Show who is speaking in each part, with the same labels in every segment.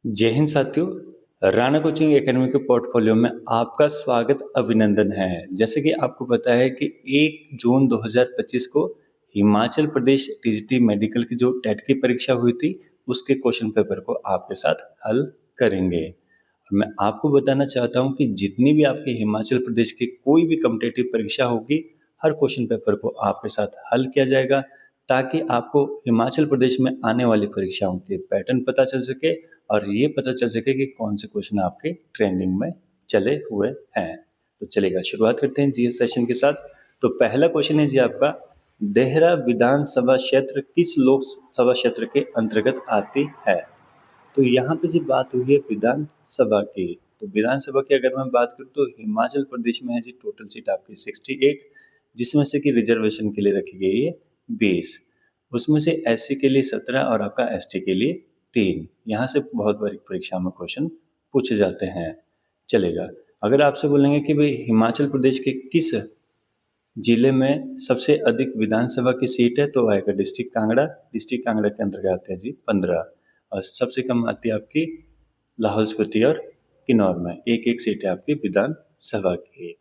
Speaker 1: जय हिंद साथियों, Rana coaching academy के पोर्टफोलियो में आपका स्वागत अभिनंदन है। जैसे कि आपको पता है कि 1 जून 2025 को हिमाचल प्रदेश टीजीटी मेडिकल की जो टेट की परीक्षा हुई थी, उसके क्वेश्चन पेपर को आपके साथ हल करेंगे। और मैं आपको बताना चाहता हूं कि जितनी भी आपकी हिमाचल प्रदेश की कोई भी कॉम्पिटिटिव परीक्षा होगी, हर क्वेश्चन पेपर को आपके साथ हल किया जाएगा ताकि आपको हिमाचल प्रदेश में आने वाली परीक्षाओं के पैटर्न पता चल सके और ये पता चल सके कि कौन से क्वेश्चन आपके ट्रेंडिंग में चले हुए हैं। तो चलिएगा शुरुआत करते हैं जीएस सेशन के साथ। तो पहला क्वेश्चन है जी आपका, देहरा विधानसभा क्षेत्र किस लोकसभा क्षेत्र के अंतर्गत आती है? तो यहाँ पे जी बात हुई है विधानसभा की। तो विधानसभा की अगर मैं बात करूँ तो हिमाचल प्रदेश में है जी टोटल सीट आपकी 68, जिसमें से कि रिजर्वेशन के लिए रखी गई है 20। उसमें से एससी के लिए 17 और आपका एसटी के लिए 3। यहाँ से बहुत बड़ी परीक्षा में क्वेश्चन पूछे जाते हैं। चलेगा। अगर आपसे बोलेंगे कि भाई हिमाचल प्रदेश के किस जिले में सबसे अधिक विधानसभा की सीट है, तो आएगा डिस्ट्रिक्ट कांगड़ा। डिस्ट्रिक्ट कांगड़ा के अंतर्गत आते हैं जी 15 और सबसे कम आती है आपकी लाहौल स्पीति और किन्नौर में। एक एक सीट है आपकी विधानसभा की।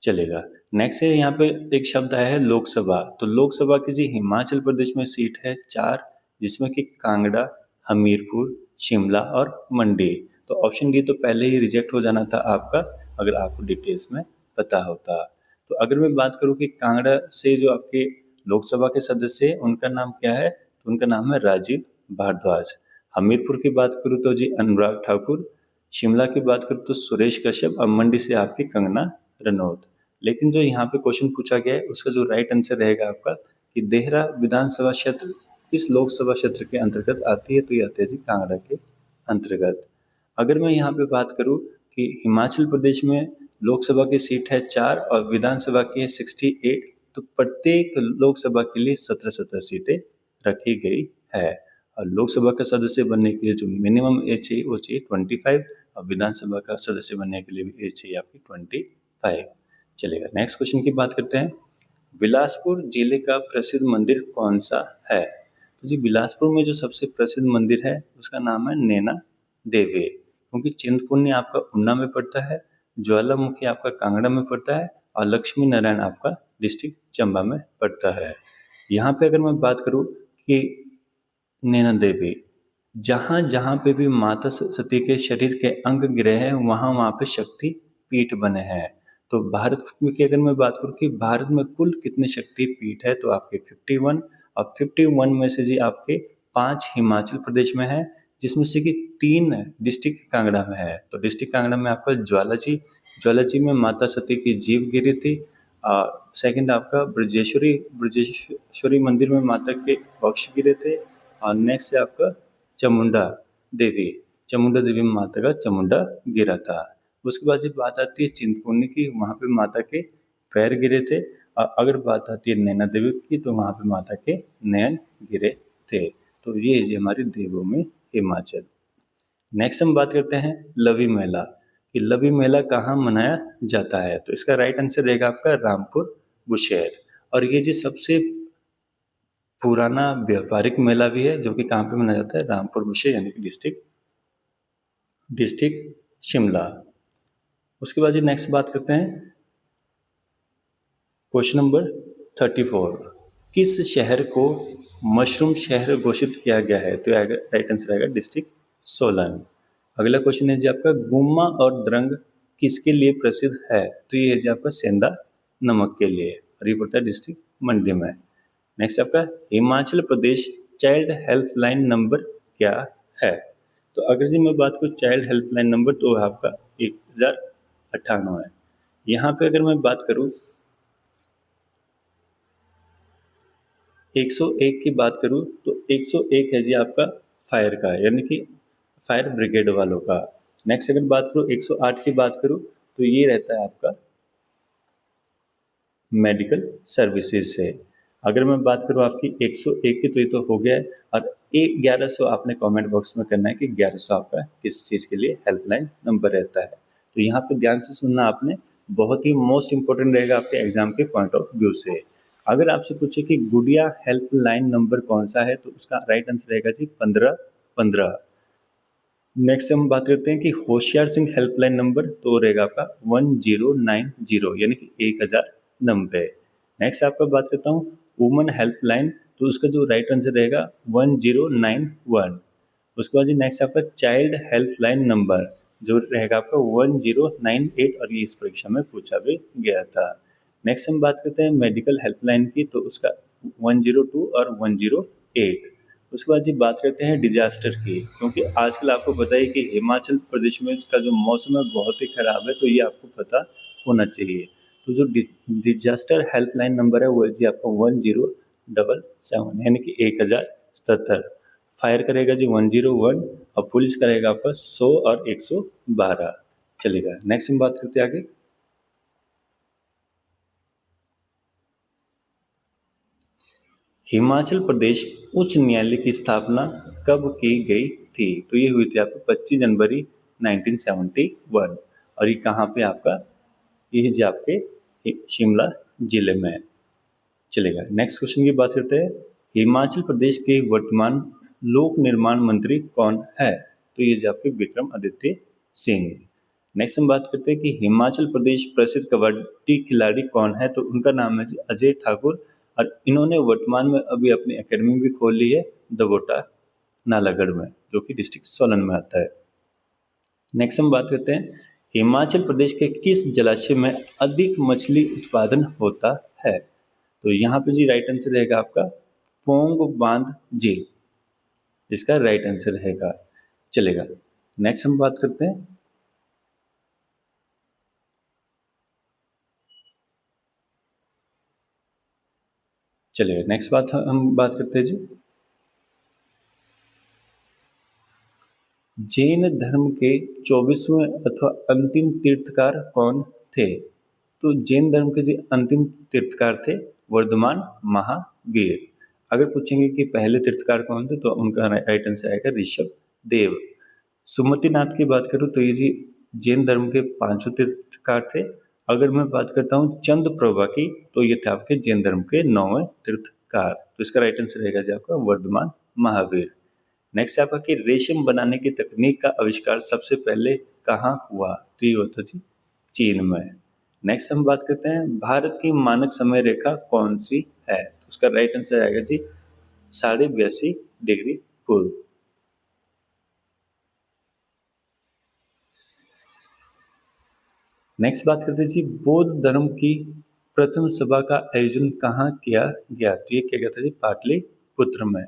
Speaker 1: चलेगा। नेक्स्ट है यहाँ पे एक शब्द आया है लोकसभा। तो लोकसभा की जी हिमाचल प्रदेश में सीट है 4, जिसमें कि कांगड़ा, हमीरपुर, शिमला और मंडी। तो ऑप्शन डी तो पहले ही रिजेक्ट हो जाना था आपका, अगर आपको डिटेल्स में पता होता। तो अगर मैं बात करूँ कि कांगड़ा से जो आपके लोकसभा के सदस्य हैं उनका नाम क्या है, तो उनका नाम है राजीव भारद्वाज। हमीरपुर की बात करूँ तो जी अनुराग ठाकुर, शिमला की बात करूँ तो सुरेश कश्यप और मंडी से आपकी कंगना रनौत। लेकिन जो यहाँ पे क्वेश्चन पूछा गया है उसका जो राइट आंसर रहेगा आपका कि देहरा विधानसभा क्षेत्र इस लोकसभा क्षेत्र के अंतर्गत आती है, तो ये आती है जी कांगड़ा के अंतर्गत। अगर मैं यहाँ पे बात करूँ कि हिमाचल प्रदेश में लोकसभा की सीट है 4 और विधानसभा की है 68, तो प्रत्येक लोकसभा के लिए 17-17 सीटें रखी गई है। और लोकसभा का सदस्य बनने के लिए जो मिनिमम एज चाहिए वो चाहिए 25 और विधानसभा का सदस्य बनने के लिए भी एज चाहिए आपकी 25। चलेगा। नेक्स्ट क्वेश्चन की बात करते हैं। बिलासपुर जिले का प्रसिद्ध मंदिर कौन सा है? तो जी बिलासपुर में जो सबसे प्रसिद्ध मंदिर है उसका नाम है नैना देवी, क्योंकि चिंतपूर्णी आपका ऊना में पड़ता है, ज्वालामुखी आपका कांगड़ा में पड़ता है और लक्ष्मी नारायण आपका डिस्ट्रिक्ट चंबा में पड़ता है। यहाँ पे अगर मैं बात करूँ कि नैना देवी, जहाँ जहाँ पे भी माता सती के शरीर के अंग गिरे हैं वहाँ वहाँ पे शक्ति पीठ बने हैं। तो भारत में की अगर मैं बात करूँ कि भारत में कुल कितने शक्ति पीठ है, तो आपके 51 और 51 में से जी आपके 5 हिमाचल प्रदेश में है, जिसमें से कि 3 डिस्ट्रिक्ट कांगड़ा में है। तो डिस्ट्रिक्ट कांगड़ा में आपका ज्वाला जी में माता सती की जीभ गिरी थी। सेकंड आपका ब्रजेश्वरी मंदिर में माता के पक्ष गिरे थे। और नेक्स्ट है आपका चामुंडा देवी, चामुंडा देवी में माता का चामुंडा गिरा था। उसके बाद जब बात आती है चिंतपूर्णी की, वहाँ पे माता के पैर गिरे थे। और अगर बात आती है नैना देवी की, तो वहाँ पे माता के नयन गिरे थे। तो ये है जी हमारी देवभूमि हिमाचल। नेक्स्ट हम बात करते हैं लवी मेला, कि लवी मेला कहाँ मनाया जाता है? तो इसका राइट आंसर रहेगा आपका रामपुर बुशहर। और ये जी सबसे पुराना व्यापारिक मेला भी है, जो कि कहाँ पे मनाया जाता है? रामपुर बुशहर, यानी कि डिस्ट्रिक्ट शिमला। उसके बाद जी नेक्स्ट बात करते हैं क्वेश्चन नंबर 34। किस शहर को मशरूम शहर घोषित किया गया है? तो राइट आंसर आएगा डिस्ट्रिक्ट सोलन। अगला क्वेश्चन है जी आपका, गुम्मा और द्रंग किसके लिए प्रसिद्ध है? तो ये है जी आपका सेंधा नमक के लिए, और ये पड़ता है डिस्ट्रिक्ट मंडी में। नेक्स्ट आपका Himachal Pradesh child helpline number क्या है? तो अगर जी मैं बात करूँ चाइल्ड हेल्पलाइन नंबर, तो आपका 1098 है। यहाँ पे अगर मैं बात करूँ 101 की बात करूँ, तो 101 है जी आपका फायर का, यानी कि फायर ब्रिगेड वालों का। नेक्स्ट अगर बात करूँ 108 की बात करूँ, तो ये रहता है आपका मेडिकल सर्विसेज से। अगर मैं बात करूँ आपकी 101 की, तो ये तो हो गया है। और 1100 आपने कमेंट बॉक्स में करना है कि 1100 आपका किस चीज़ के लिए हेल्पलाइन नंबर रहता है। तो यहाँ पे ध्यान से सुनना आपने, बहुत ही मोस्ट इंपॉर्टेंट रहेगा आपके एग्जाम के पॉइंट ऑफ व्यू से। अगर आपसे पूछे कि गुड़िया हेल्पलाइन नंबर कौन सा है, तो उसका राइट आंसर रहेगा जी 1515। नेक्स्ट हम बात करते हैं कि होशियार सिंह हेल्पलाइन नंबर तो रहेगा आपका 1090 यानी कि 1090। नेक्स्ट आपका बात करता हूँ वुमन हेल्पलाइन, तो उसका जो राइट आंसर रहेगा 1091। उसके बाद जी नेक्स्ट आपका चाइल्ड हेल्पलाइन नंबर जो रहेगा आपका 1098, और ये इस परीक्षा में पूछा भी गया था। नेक्स्ट हम बात करते हैं मेडिकल हेल्पलाइन की, तो उसका 102 और 108। उसके बाद जी बात करते हैं डिजास्टर की, क्योंकि आजकल आपको पता है कि हिमाचल प्रदेश में का जो मौसम है बहुत ही खराब है, तो ये आपको पता होना चाहिए। तो जो डिजास्टर हेल्पलाइन नंबर है वो है जी आपका 1077 यानी कि 1077। फायर करेगा जी 101, और पुलिस करेगा आपका 100 और 112। चलेगा, नेक्स्ट हम बात करते हैं आगे। हिमाचल प्रदेश उच्च न्यायालय की स्थापना कब की गई थी? तो ये हुई थी आपको 25 जनवरी 1971, और ये कहाँ पे आपका, ये है जी आपके शिमला जिले में। चलेगा, नेक्स्ट क्वेश्चन की बात करते हैं। हिमाचल प्रदेश के वर्तमान लोक निर्माण मंत्री कौन है? तो ये जी आपके विक्रम आदित्य सिंह। नेक्स्ट हम बात करते हैं कि हिमाचल प्रदेश प्रसिद्ध कबड्डी खिलाड़ी कौन है? तो उनका नाम है जी अजय ठाकुर, और इन्होंने वर्तमान में अभी अपनी एकेडमी भी खोल ली है दगोटा नालागढ़ में, जो कि डिस्ट्रिक्ट सोलन में आता है। नेक्स्ट हम बात करते हैं हिमाचल प्रदेश के किस जलाशय में अधिक मछली उत्पादन होता है? तो यहाँ पे जी राइट आंसर रहेगा आपका पोंग बांध झील, इसका राइट आंसर रहेगा। चलेगा, नेक्स्ट हम बात करते हैं। चलिए नेक्स्ट बात हम बात करते हैं जी, जैन धर्म के 24वें अथवा अंतिम तीर्थकार कौन थे? तो जैन धर्म के जो अंतिम तीर्थकार थे वर्धमान महावीर। अगर पूछेंगे कि पहले तीर्थकार कौन थे, तो उनका राइट आंसर आएगा ऋषभ देव। सुमतिनाथ की बात करूँ तो ये जी जैन धर्म के पांचों तीर्थकार थे। अगर मैं बात करता हूँ चंद प्रभा की, तो ये थे आपके जैन धर्म के 9वें तीर्थकार। तो इसका राइट आंसर रहेगा जी आपका वर्धमान महावीर। नेक्स्ट आपका कि रेशम बनाने की तकनीक का आविष्कार सबसे पहले कहाँ हुआ? तो ये होता जी चीन में। नेक्स्ट हम बात करते हैं भारत की मानक समय रेखा कौन सी है? तो उसका राइट आंसर आएगा जी 82.5 डिग्री पूर्व। नेक्स्ट बात करते हैं जी बौद्ध धर्म की प्रथम सभा का आयोजन कहाँ किया गया? तो ये किया गया था जी पाटलिपुत्र में।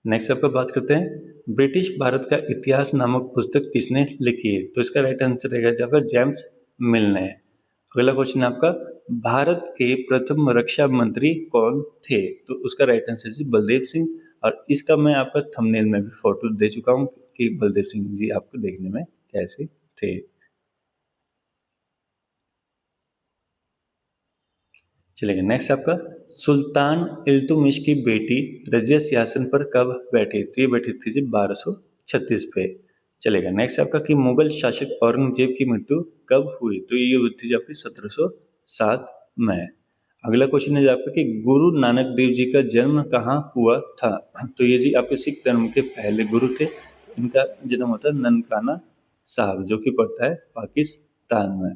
Speaker 1: नेक्स्ट आपका बात करते हैं ब्रिटिश भारत का इतिहास नामक पुस्तक किसने लिखी है? तो इसका राइट आंसर रहेगा जहाँ पर जेम्स मिल ने। अगला क्वेश्चन है आपका भारत के प्रथम रक्षा मंत्री कौन थे? तो उसका राइट आंसर है जी बलदेव सिंह, और इसका मैं आपका थंबनेल में भी फोटो दे चुका हूँ कि बलदेव सिंह जी आपको देखने में कैसे थे। चलिए नेक्स्ट आपका सुल्तान इल्तुतमिश की बेटी रजिया सिंहासन पर कब बैठी? तो ये बैठी थी जी 1236 पे। चलेगा, नेक्स्ट आपका कि मुगल शासक औरंगजेब की मृत्यु कब हुई? तो ये हुई थी जी आपकी 1707 में। अगला क्वेश्चन है जी आपका कि गुरु नानक देव जी का जन्म कहाँ हुआ था? तो ये जी आपके सिख धर्म के पहले गुरु थे। इनका जन्म होता है ननकाना साहब, जो कि पड़ता है पाकिस्तान में।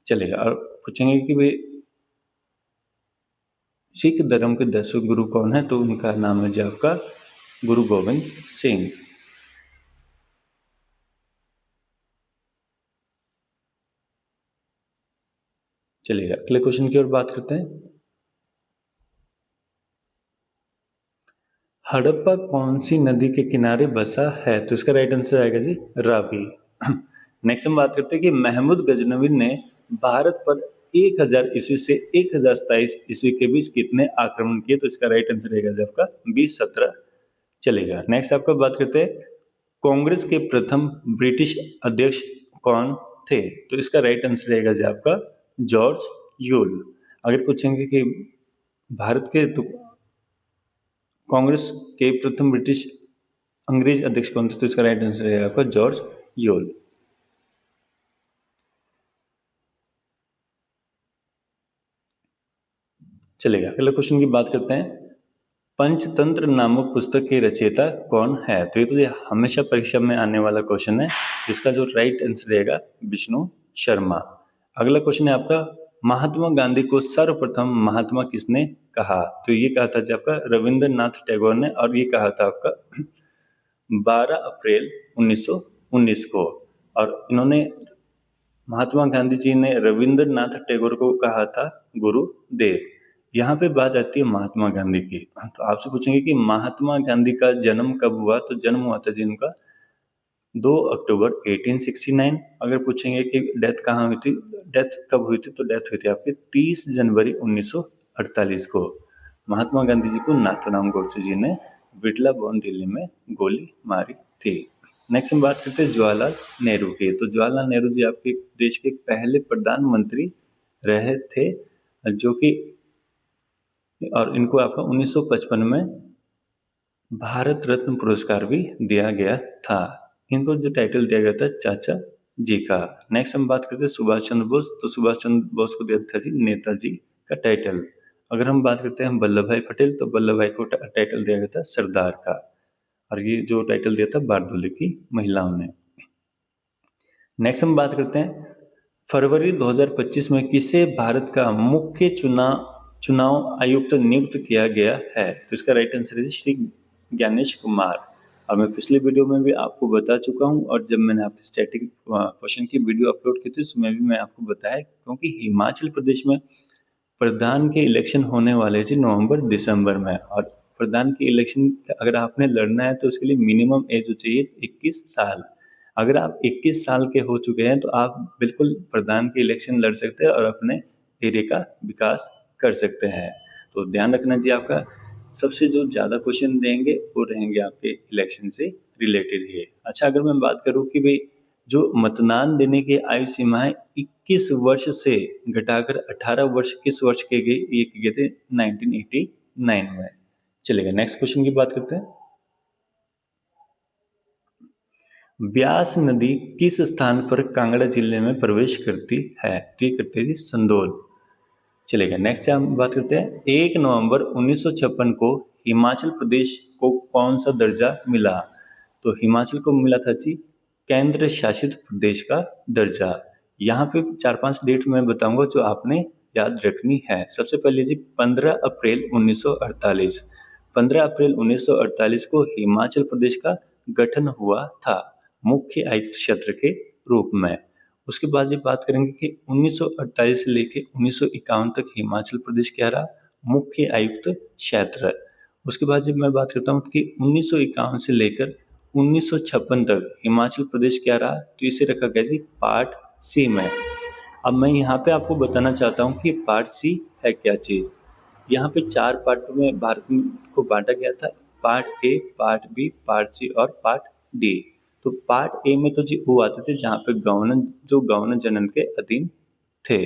Speaker 1: चलेगा, और पूछेंगे कि भाई सिख धर्म के 10वें गुरु कौन है? तो उनका नाम है जी आपका गुरु गोविंद सिंह। चलिए अगले क्वेश्चन की ओर बात करते हैं। हड़प्पा कौन सी नदी के किनारे बसा है? तो इसका राइट आंसर आएगा जी रावी। नेक्स्ट हम बात करते हैं कि महमूद गजनवी ने भारत पर 1000 ईस्वी से 1027 ईस्वी के बीच कितने आक्रमण किए? तो इसका राइट आंसर रहेगा जी आपका 2017। चलेगा, नेक्स्ट आपका बात करते हैं कांग्रेस के प्रथम ब्रिटिश अध्यक्ष कौन थे? तो इसका राइट आंसर रहेगा जी आपका जॉर्ज यूल। अगर पूछेंगे कि भारत के तो कांग्रेस के प्रथम ब्रिटिश अंग्रेज अध्यक्ष कौन थे? तो इसका राइट आंसर रहेगा आपका जॉर्ज यूल। चलेगा, अगले क्वेश्चन की बात करते हैं। पंचतंत्र नामक पुस्तक के रचयिता कौन है? तो ये हमेशा परीक्षा में आने वाला क्वेश्चन है। इसका जो राइट आंसर रहेगा विष्णु शर्मा। अगला क्वेश्चन है आपका, महात्मा गांधी को सर्वप्रथम महात्मा किसने कहा? तो ये कहा था जी आपका रविंद्रनाथ टैगोर ने, और ये कहा था आपका 12 अप्रैल 1919 को। और इन्होंने, महात्मा गांधी जी ने रविंद्रनाथ टैगोर को कहा था गुरुदेव। यहाँ पे बात आती है महात्मा गांधी की। तो आपसे पूछेंगे कि महात्मा गांधी का जन्म कब हुआ? तो जन्म हुआ था जिनका 2 अक्टूबर 1869। अगर पूछेंगे कि डेथ कहाँ हुई थी, डेथ कब हुई थी, तो डेथ हुई थी आपकी 30 जनवरी 1948 को। महात्मा गांधी जी को नाथूराम गोडसे जी ने बिरला भवन दिल्ली में गोली मारी थी। नेक्स्ट हम बात करते हैं जवाहरलाल नेहरू की। तो जवाहरलाल नेहरू जी आपके देश के पहले प्रधानमंत्री रहे थे, जो कि, और इनको आपका 1955 में भारत रत्न पुरस्कार भी दिया गया था। इनको जो टाइटल दिया गया था चाचा जी का। नेक्स्ट हम बात करते हैं सुभाष चंद्र बोस। तो सुभाष चंद्र बोस को दिया था जी नेताजी का टाइटल। अगर हम बात करते हैं वल्लभ भाई पटेल, तो वल्लभ भाई को टाइटल दिया गया था सरदार का, और ये जो टाइटल दिया था बारडोली की महिलाओं ने। नेक्स्ट हम बात करते हैं फरवरी 2025 में किसे भारत का मुख्य चुनाव आयुक्त नियुक्त किया गया है? तो इसका राइट आंसर है श्री ज्ञानेश कुमार। और मैं पिछले वीडियो में भी आपको बता चुका हूं, और जब मैंने आपकी स्टैटिक क्वेश्चन की वीडियो अपलोड की थी उसमें भी मैं आपको बताया, क्योंकि हिमाचल प्रदेश में प्रधान के इलेक्शन होने वाले थे नवंबर दिसंबर में। और प्रधान के इलेक्शन अगर आपने लड़ना है तो उसके लिए मिनिमम एज चाहिए 21 साल। अगर आप 21 साल के हो चुके हैं तो आप बिल्कुल प्रधान के इलेक्शन लड़ सकते हैं और अपने एरिया का विकास कर सकते हैं। तो ध्यान रखना जी, आपका सबसे जो ज़्यादा क्वेश्चन रहेंगे वो रहेंगे आपके इलेक्शन से रिलेटेड ही। अच्छा, अगर मैं बात करूँ कि भाई जो मतदान देने की आयु सीमा है 21 वर्ष से घटाकर 18 वर्ष किस वर्ष के गए? ये किए थे 1989 में। चलेगा, नेक्स्ट क्वेश्चन की बात करते हैं। ब्यास नदी किस स्थान पर कांगड़ा जिले में प्रवेश करती है? ये करती है संदोल। चलेगा, नेक्स्ट हम बात करते हैं 1 नवंबर 1956 को हिमाचल प्रदेश को कौन सा दर्जा मिला? तो हिमाचल को मिला था जी केंद्र शासित प्रदेश का दर्जा। यहाँ पे 4-5 डेट मैं बताऊंगा जो आपने याद रखनी है। सबसे पहले जी 15 अप्रैल 1948। 15 अप्रैल 1948 को हिमाचल प्रदेश का गठन हुआ था मुख्य आयुक्त क्षेत्र के रूप में। उसके बाद ये बात करेंगे कि 1948 से लेकर 1951 तक हिमाचल प्रदेश क्या रहा? मुख्य आयुक्त क्षेत्र। उसके बाद जब मैं बात करता हूँ कि 1951 से लेकर 1956 तक हिमाचल प्रदेश क्या रहा? तो इसे रखा गया जी पार्ट सी में। अब मैं यहाँ पे आपको बताना चाहता हूँ कि पार्ट सी है क्या चीज़। यहाँ पे 4 पार्ट में भारत को बांटा गया था, part A, part B, part C और पार्ट डी। तो पार्ट ए में तो जी वो आते थे जहाँ पे गवर्नर जनरल के अधीन थे।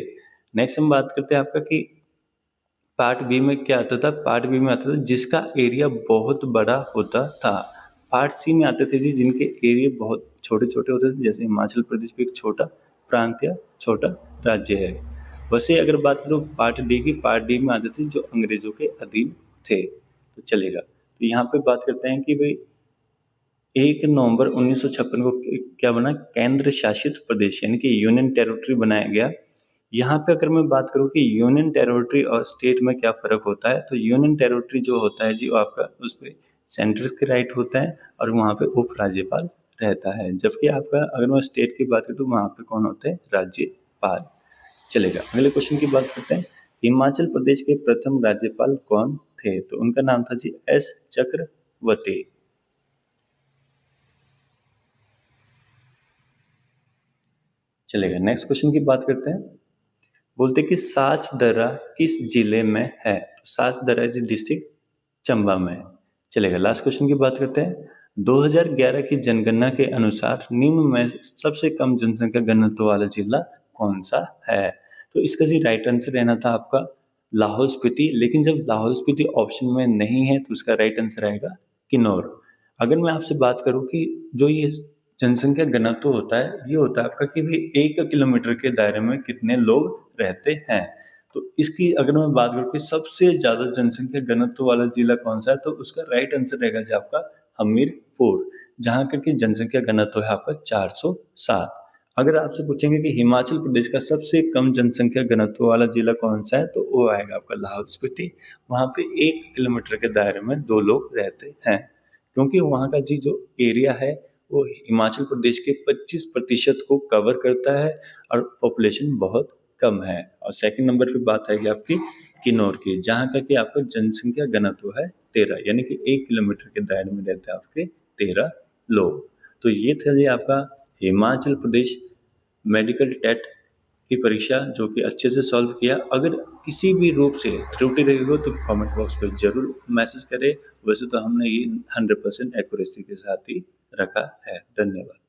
Speaker 1: नेक्स्ट हम बात करते हैं आपका कि पार्ट बी में क्या आता था? पार्ट बी में आता था जिसका एरिया बहुत बड़ा होता था। पार्ट सी में आते थे जी जिनके एरिया बहुत छोटे छोटे होते थे, जैसे हिमाचल प्रदेश भी एक छोटा प्रांत या छोटा राज्य है। वैसे अगर बात करो पार्ट डी की, पार्ट डी में आते थे जो अंग्रेजों के अधीन थे। तो चलेगा, तो यहाँ पे बात करते हैं कि भाई 1 नवंबर 1956 को क्या बना? केंद्र शासित प्रदेश यानी कि यूनियन टेरिटरी बनाया गया। यहाँ पे अगर मैं बात करूँ कि यूनियन टेरिटरी और स्टेट में क्या फ़र्क होता है, तो यूनियन टेरिटरी जो होता है जी वो आपका उस पे सेंटर के राइट होता है और वहाँ पे उप राज्यपाल रहता है। जबकि आपका अगर मैं स्टेट की बात करूँ तो वहाँ पे कौन होते हैं? राज्यपाल। चलेगा, अगले क्वेश्चन की बात करते हैं। हिमाचल प्रदेश के प्रथम राज्यपाल कौन थे? तो उनका नाम था जी एस चक्रवर्ती। चलेगा, नेक्स्ट क्वेश्चन की बात करते हैं। बोलते कि साच दर्रा किस जिले में है? तो साच दर्रा जी डिस्ट्रिक्ट चंबा में। चलेगा, लास्ट क्वेश्चन की बात करते हैं। 2011 की जनगणना के अनुसार निम्न में सबसे कम जनसंख्या घनत्व वाला जिला कौन सा है? तो इसका जी राइट आंसर रहना था आपका लाहौल स्पीति। लेकिन जब लाहौल स्पीति ऑप्शन में नहीं है तो उसका राइट आंसर आएगा किन्नौर। अगर मैं आपसे बात करूं कि जो ये जनसंख्या घनत्व होता है, ये होता है आपका कि भी 1 किलोमीटर के दायरे में कितने लोग रहते हैं। तो इसकी अगर मैं बात करूँ कि सबसे ज़्यादा जनसंख्या घनत्व वाला जिला कौन-सा है, तो उसका राइट आंसर रहेगा जी आपका हमीरपुर, जहाँ का कि जनसंख्या घनत्व है आपका 407। अगर आपसे पूछेंगे कि हिमाचल प्रदेश का सबसे कम जनसंख्या घनत्व वाला जिला कौन-सा है, तो वो आएगा आपका लाहौल स्पीति। वहाँ पे 1 किलोमीटर के दायरे में 2 लोग रहते हैं, क्योंकि वहाँ का जी जो एरिया है, वो हिमाचल प्रदेश के 25% को कवर करता है और पॉपुलेशन बहुत कम है। और सेकंड नंबर पे बात आएगी आपकी किन्नौर की, जहाँ का कि आपका जनसंख्या घनत्व है 13, यानी कि 1 किलोमीटर के दायरे में रहते हैं आपके 13 लोग। तो ये था जी आपका हिमाचल प्रदेश मेडिकल टेट की परीक्षा, जो कि अच्छे से सॉल्व किया। अगर किसी भी रूप से त्रुटि रही हो तो कमेंट बॉक्स पे ज़रूर मैसेज करें। वैसे तो हमने ये 100% एक्यूरेसी के साथ ही रखा है। धन्यवाद।